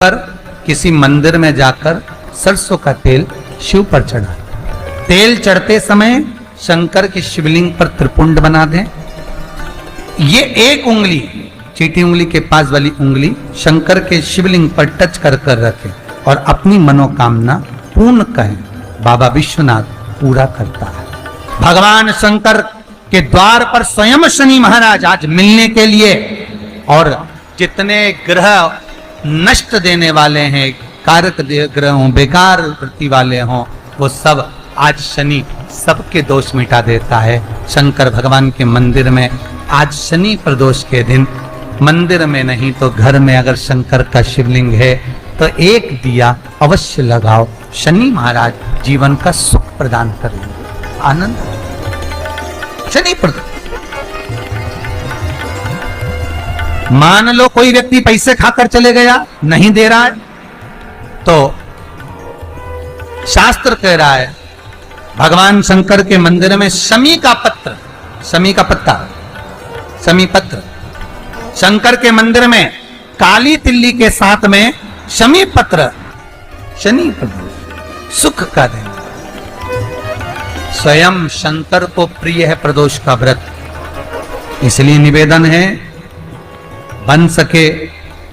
पर किसी मंदिर में जाकर सरसों का तेल शिव पर चढ़ा। तेल चढ़ते समय शंकर की शिवलिंग पर त्रिपुंड बना दें। ये एक उंगली, चीटी उंगली के पास वाली उंगली शंकर के शिवलिंग पर टच कर कर रखें और अपनी मनोकामना पूर्ण कहें। बाबा विश्वनाथ पूरा करता है। भगवान शंकर के द्वार पर स्वयं शनि महाराज आज मिलने के लिए, और जितने ग्रह नष्ट देने वाले हैं, कारक ग्रह हों, बेकार वृत्ति वाले हों, वो सब आज शनि सबके दोष मिटा देता है। शंकर भगवान के मंदिर में आज शनि प्रदोष के दिन मंदिर में नहीं तो घर में अगर शंकर का शिवलिंग है तो एक दिया अवश्य लगाओ। शनि महाराज जीवन का सुख प्रदान करेंगे, आनंद। शनि प्रदोष, मान लो कोई व्यक्ति पैसे खाकर चले गया, नहीं दे रहा है, तो शास्त्र कह रहा है भगवान शंकर के मंदिर में शमी का पत्र, शमी का पत्ता, शमी पत्र, शंकर के मंदिर में काली तिल्ली के साथ में शमी पत्र, शनि प्रदोष सुख का दिन। स्वयं शंकर को प्रिय है प्रदोष का व्रत, इसलिए निवेदन है बन सके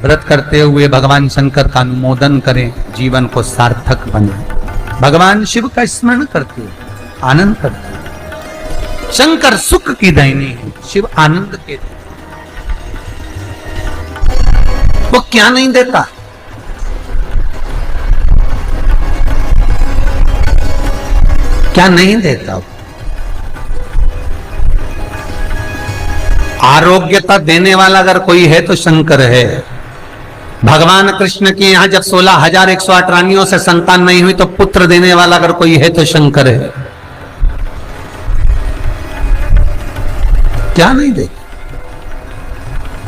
व्रत करते हुए भगवान शंकर का अनुमोदन करें, जीवन को सार्थक बने। भगवान शिव का स्मरण करते हुए आनंद करते हुए। शंकर सुख की दायिनी है, शिव आनंद के देते। वो क्या नहीं देता? क्या नहीं देता? आरोग्यता देने वाला अगर कोई है तो शंकर है। भगवान कृष्ण के यहां जब 16,108 रानियों से संतान नहीं हुई तो पुत्र देने वाला अगर कोई है तो शंकर है। क्या नहीं दे?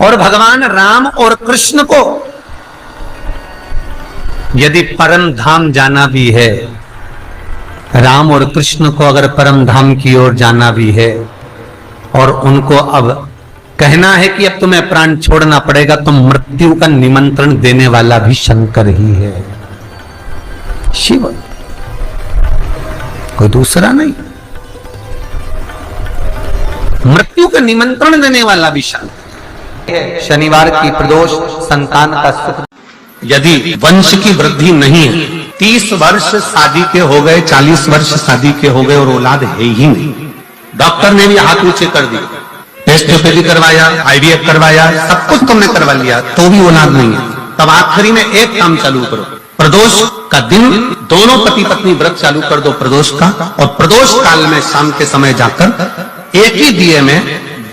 और भगवान राम और कृष्ण को यदि परम धाम जाना भी है, राम और कृष्ण को अगर परम धाम की ओर जाना भी है और उनको अब कहना है कि अब तुम्हें प्राण छोड़ना पड़ेगा, तो मृत्यु का निमंत्रण देने वाला भी शंकर ही है, शिव, कोई दूसरा नहीं। मृत्यु का निमंत्रण देने वाला भी शंकर है। शनिवार की प्रदोष संतान का सुख। यदि वंश की वृद्धि नहीं है, 30 वर्ष शादी के हो गए, 40 वर्ष शादी के हो गए और औलाद है ही नहीं, डॉक्टर ने भी हाथ ऊंचे कर दिए, टेस्ट भी करवाया, IVF करवाया, सब कुछ तुमने करवा लिया, तो भी औलाद नहीं है, तब आखिरी में एक काम चालू करो, प्रदोष का दिन दोनों पति पत्नी व्रत चालू कर दो प्रदोष का, और प्रदोष काल में शाम के समय जाकर एक ही दिए में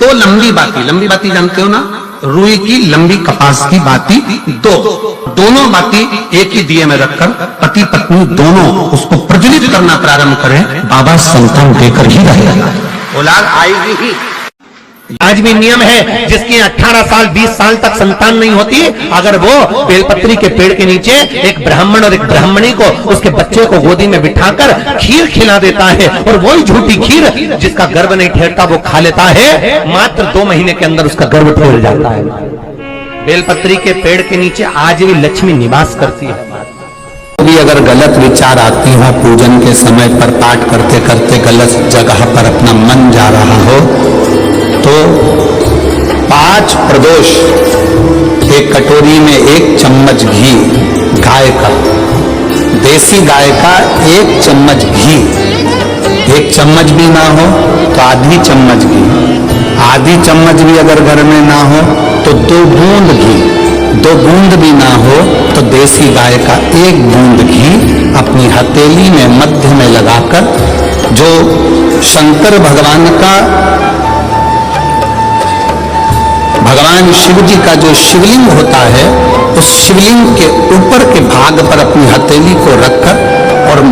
2 लंबी बाती जानते हो ना, रुई की लंबी कपास की बाती, दोनों बाती एक ही दिए में रखकर पति पत्नी दोनों उसको प्रज्वलित करना प्रारंभ करें, बाबा संतान देकर ही रहेगा, औलाद आएगी ही। आज भी नियम है, जिसकी 18 साल 20 साल तक संतान नहीं होती, अगर वो बेलपत्री के पेड़ के नीचे एक ब्राह्मण और एक ब्राह्मणी को उसके बच्चे को गोदी में बिठाकर खीर खिला देता है, और वही झूठी खीर जिसका गर्भ नहीं ठहरता वो खा लेता है, मात्र 2 महीने के अंदर उसका गर्भ ठहर जाता है। बेलपत्री के पेड़ के नीचे आज भी लक्ष्मी निवास करती है। भी अगर गलत विचार आती हो, पूजन के समय पर पाठ करते करते गलत जगह पर अपना मन जा रहा हो, तो 5 प्रदोष एक कटोरी में 1 चम्मच घी, गाय का, देसी गाय का 1 चम्मच घी, 1 चम्मच भी ना हो तो आधी चम्मच घी, आधी चम्मच भी अगर घर में ना हो तो 2 बूंद घी, 2 बूंद भी ना हो तो देसी गाय का 1 बूंद घी अपनी हथेली में मध्य में लगाकर, जो शंकर भगवान का, भगवान शिव जी का जो शिवलिंग होता है, उस शिवलिंग के ऊपर के भाग पर अपनी हथेली को रखकर, और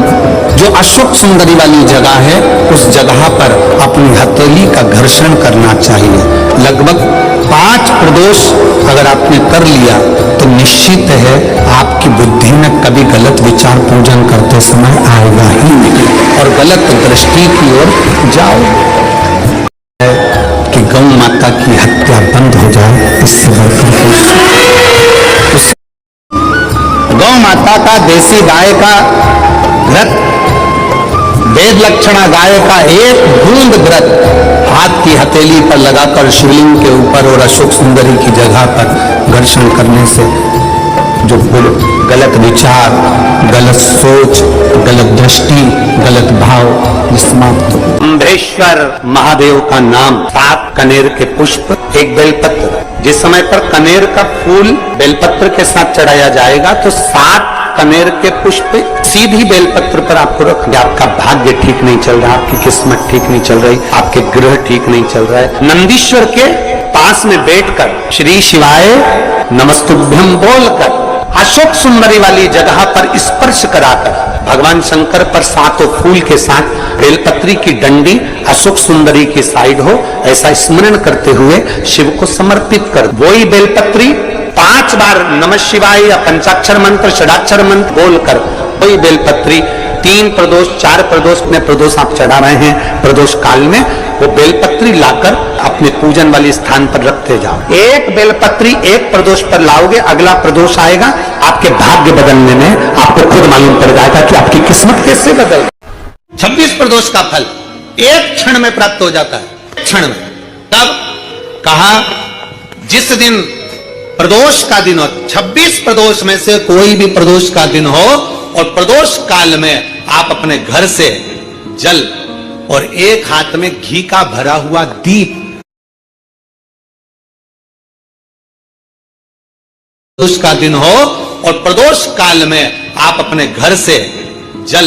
जो अशोक सुंदरी वाली जगह है उस जगह पर अपनी हथेली का घर्षण करना चाहिए। लगभग 5 प्रदोष अगर आपने कर लिया तो निश्चित है आपकी बुद्धि में कभी गलत विचार पूजन करते समय आएगा ही नहीं, और गलत दृष्टि की ओर जाओ कि गौ माता की हत्या बंद हो जाए, इससे बढ़कर गौ माता का, देसी गाय का घृत, वेद लक्षणा गाय का एक बूंद घृत हाथ की हथेली पर लगाकर शिवलिंग के ऊपर और अशोक सुंदरी की जगह पर घर्षण करने से जो गलत विचार, गलत सोच, गलत दृष्टि, गलत भाव समाप्त हो। अम्बेश्वर महादेव का नाम 7 कनेर के पुष्प, एक बेलपत्र। जिस समय पर कनेर का फूल बेलपत्र के साथ चढ़ाया जाएगा तो 7 कनेर के पुष्प सीधी बेलपत्र पर आपको रखेंगे। आपका भाग्य ठीक नहीं चल रहा, आपकी किस्मत ठीक नहीं चल रही, आपके ग्रह ठीक नहीं चल रहा है। नंदीश्वर के पास में बैठकर श्री शिवाय नमस्तुभ्यम बोलकर अशोक सुंदरी वाली जगह पर स्पर्श कराकर भगवान शंकर पर 7 फूल के साथ बेलपत्री की डंडी अशोक सुंदरी की साइड हो, ऐसा स्मरण करते हुए शिव को समर्पित कर वही बेलपत्री 5 बार नमः शिवाय या पंचाक्षर मंत्र, षडाक्षर मंत्र बोलकर वही बेलपत्री 3 प्रदोष 4 प्रदोष में प्रदोष आप चढ़ा रहे हैं, प्रदोष काल में वो बेलपत्री लाकर अपने पूजन वाले स्थान पर रखते जाओ। एक बेलपत्री एक प्रदोष पर लाओगे, अगला प्रदोष आएगा, आपके भाग्य बदलने में आपको खुद मालूम पड़ जाएगा कि आपकी किस्मत कैसे बदल। 26 प्रदोष का फल एक क्षण में प्राप्त हो जाता है, क्षण में। तब कहा जिस दिन प्रदोष का दिन हो, 26 प्रदोष में से कोई भी प्रदोष का दिन हो और प्रदोष काल में आप अपने घर से जल और एक हाथ में घी का भरा हुआ दीप, प्रदोष का दिन हो और प्रदोष काल में आप अपने घर से जल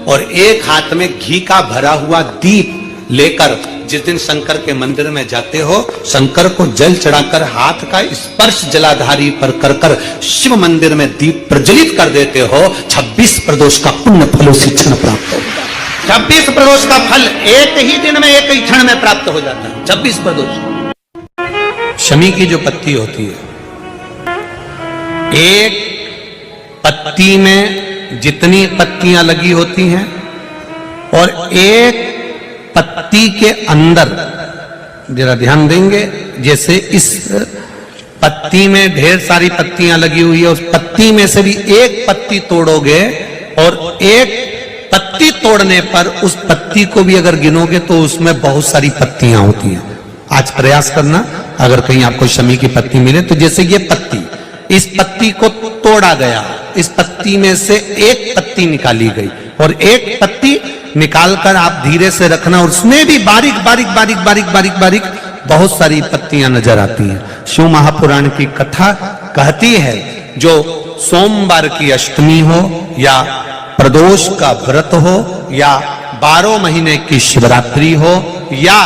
और एक हाथ में घी का भरा हुआ दीप लेकर जिस दिन शंकर के मंदिर में जाते हो, शंकर को जल चढ़ाकर हाथ का स्पर्श जलाधारी पर कर कर शिव मंदिर में दीप प्रज्वलित कर देते हो, 26 प्रदोष का पुण्य फल उसी क्षण प्राप्त होता है। 26 प्रदोष का फल एक ही दिन में, एक ही क्षण में प्राप्त हो जाता है। 26 प्रदोष। शमी की जो पत्ती होती है, एक पत्ती में जितनी पत्तियां लगी होती हैं और एक पत्ती के अंदर, जरा ध्यान देंगे, जैसे इस पत्ती में ढेर सारी पत्तियां लगी हुई है, उस पत्ती में से भी एक पत्ती तोड़ोगे और एक पत्ती तोड़ने पर उस पत्ती को भी अगर गिनोगे तो उसमें बहुत सारी पत्तियां होती हैं। आज प्रयास करना, अगर कहीं आपको शमी की पत्ती मिले तो जैसे ये पत्ती, इस पत्ती को तोड़ा गया, इस पत्ती में से एक पत्ती निकाली गई और एक पत्ती निकालकर आप धीरे से रखना और उसमें भी बारीक बारीक बारीक बारीक बारीक बारीक बहुत सारी पत्तियां नजर आती हैं। शिव महापुराण की कथा कहती है जो सोमवार की अष्टमी हो या प्रदोष का व्रत हो या 12 महीने की शिवरात्रि हो या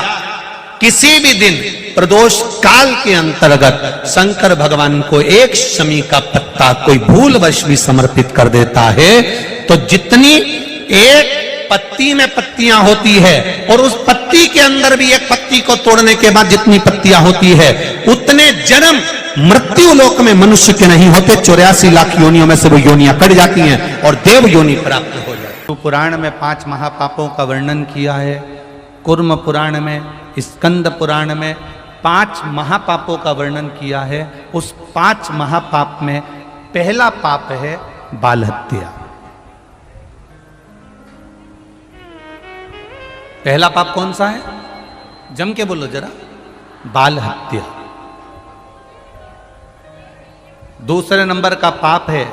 किसी भी दिन प्रदोष काल के अंतर्गत शंकर भगवान को एक शमी का पत्ता कोई भूलवश भी समर्पित कर देता है तो जितनी एक पत्ती में पत्तियां होती है और उस पत्ती के अंदर भी एक पत्ती को तोड़ने के बाद जितनी पत्तियां होती है उतने जन्म मृत्यु लोक में मनुष्य के नहीं होते। 84 लाख योनियों में से वो योनियां कट जाती हैं और देव योनि प्राप्त हो जाती है। पुराण में 5 महापापों का वर्णन किया है, कुर्म पुराण में, स्कंद पुराण में 5 महापापों का वर्णन किया है। उस 5 महापाप में पहला पाप है बाल हत्या। पहला पाप कौन सा है? जम के बोलो जरा, बाल हत्या। दूसरे नंबर का पाप है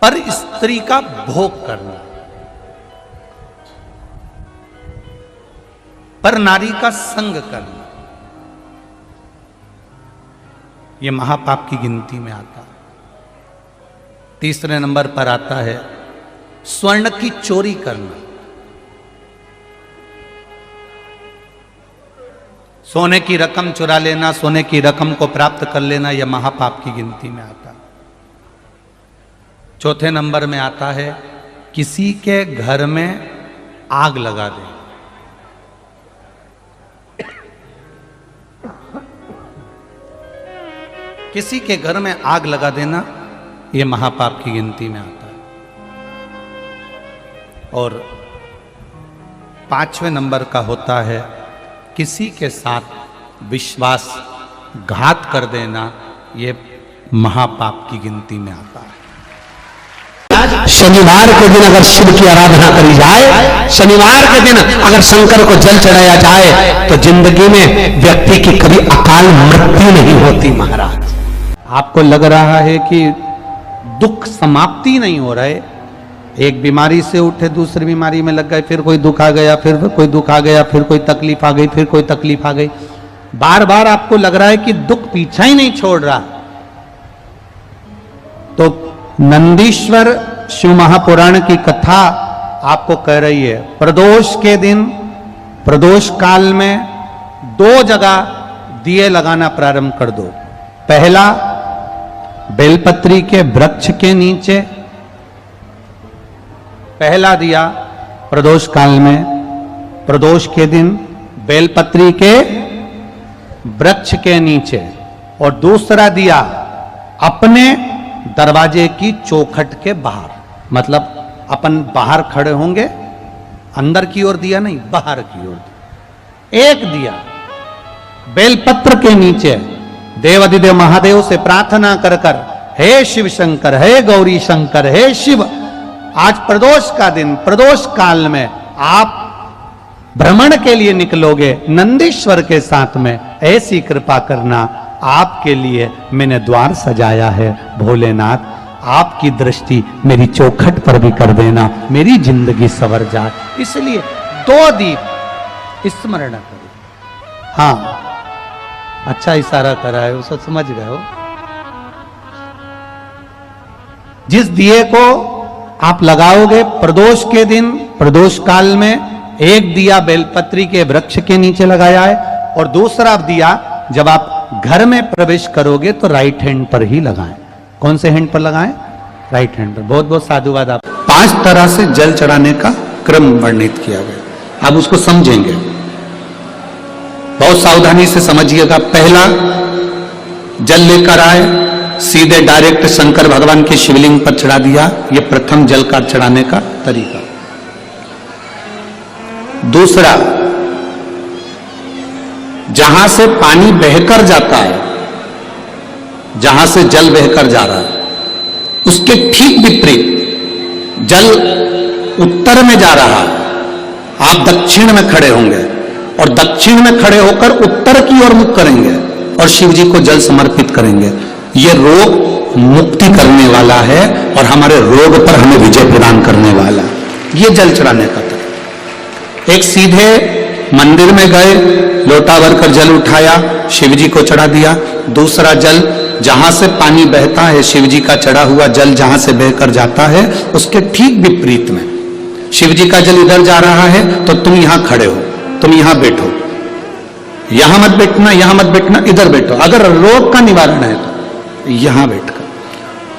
पर स्त्री का भोग करना, पर नारी का संग करना, यह महापाप की गिनती में आता है। तीसरे नंबर पर आता है स्वर्ण की चोरी करना, सोने की रकम चुरा लेना, सोने की रकम को प्राप्त कर लेना, यह महापाप की गिनती में आता है। चौथे नंबर में आता है किसी के घर में आग लगा दे। किसी के घर में आग लगा देना यह महापाप की गिनती में आता है। और 5वें नंबर का होता है किसी के साथ विश्वासघात कर देना, ये महापाप की गिनती में आता है। शनिवार के दिन अगर शिव की आराधना करी जाए, शनिवार के दिन अगर शंकर को जल चढ़ाया जाए, तो जिंदगी में व्यक्ति की कभी अकाल मृत्यु नहीं होती। महाराज, आपको लग रहा है कि दुख समाप्ति नहीं हो रहे, एक बीमारी से उठे दूसरी बीमारी में लग गए, फिर कोई दुख आ गया, फिर कोई दुख आ गया, फिर कोई तकलीफ आ गई, फिर कोई तकलीफ आ गई, बार बार आपको लग रहा है कि दुख पीछा ही नहीं छोड़ रहा। तो नंदीश्वर शिव महापुराण की कथा आपको कह रही है, प्रदोष के दिन, प्रदोष काल में 2 जगह दिए लगाना प्रारंभ कर दो। पहला, बेलपत्री के वृक्ष के नीचे पहला दिया प्रदोष काल में, प्रदोष के दिन बेलपत्री के वृक्ष के नीचे, और दूसरा दिया अपने दरवाजे की चौखट के बाहर, मतलब अपन बाहर खड़े होंगे, अंदर की ओर दिया नहीं, बाहर की ओर। एक दिया बेलपत्र के नीचे देवाधिदेव महादेव से प्रार्थना कर कर, हे शिव शंकर, हे गौरी शंकर, हे शिव, आज प्रदोष का दिन, प्रदोष काल में आप भ्रमण के लिए निकलोगे नंदीश्वर के साथ में, ऐसी कृपा करना, आपके लिए मैंने द्वार सजाया है भोलेनाथ, आपकी दृष्टि मेरी चौखट पर भी कर देना, मेरी जिंदगी संवर जाए। इसलिए 2 दीप स्मरण करो। हाँ, अच्छा इशारा करा है, उसे समझ गए हो। जिस दिए को आप लगाओगे प्रदोष के दिन, प्रदोष काल में, एक दिया बेलपत्री के वृक्ष के नीचे लगाया है, और दूसरा दिया जब आप घर में प्रवेश करोगे तो राइट हैंड पर ही लगाएं। कौन से हैंड पर लगाएं? राइट हैंड पर। बहुत बहुत साधुवाद। आप 5 तरह से जल चढ़ाने का क्रम वर्णित किया गया, आप उसको समझेंगे, बहुत सावधानी से समझिएगा। पहला, जल लेकर आए, सीधे डायरेक्ट शंकर भगवान के शिवलिंग पर चढ़ा दिया, यह प्रथम जल का चढ़ाने का तरीका। दूसरा, जहां से पानी बहकर जाता है, जहां से जल बहकर जा रहा है, उसके ठीक विपरीत जल उत्तर में जा रहा है, आप दक्षिण में खड़े होंगे और दक्षिण में खड़े होकर उत्तर की ओर मुख करेंगे और शिव जी को जल समर्पित करेंगे। यह रोग मुक्ति करने वाला है और हमारे रोग पर हमें विजय प्रदान करने वाला, यह जल चढ़ाने का तरीका। एक सीधे मंदिर में गए, लोटा भरकर जल उठाया, शिव जी को चढ़ा दिया। दूसरा जल, जहां से पानी बहता है, शिव जी का चढ़ा हुआ जल जहां से बहकर जाता है, उसके ठीक विपरीत में शिव जी का जल इधर जा रहा है, तो तुम यहां खड़े हो, तुम यहां बैठो, यहां मत बैठना, यहां मत बैठना, इधर बैठो। अगर रोग का निवारण है तो यहां बैठकर।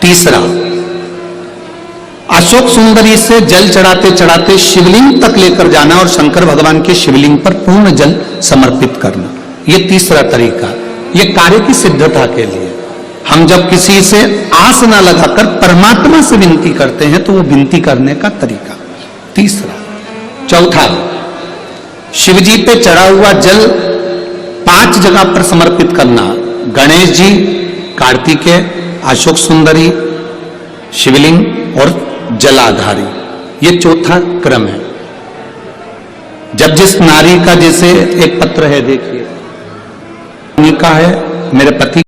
तीसरा, अशोक सुंदरी से जल चढ़ाते चढ़ाते शिवलिंग तक लेकर जाना और शंकर भगवान के शिवलिंग पर पूर्ण जल समर्पित करना, यह तीसरा तरीका। यह कार्य की सिद्धता के लिए, हम जब किसी से आस ना लगाकर परमात्मा से विनती करते हैं तो वो विनती करने का तरीका। तीसरा। चौथा, शिव जी पे चढ़ा हुआ जल 5 जगह पर समर्पित करना, गणेश जी, कार्तिकेय, अशोक सुंदरी, शिवलिंग और जलाधारी, ये चौथा क्रम है। जब जिस नारी का, जैसे एक पत्र है, देखिए, का है, मेरे पति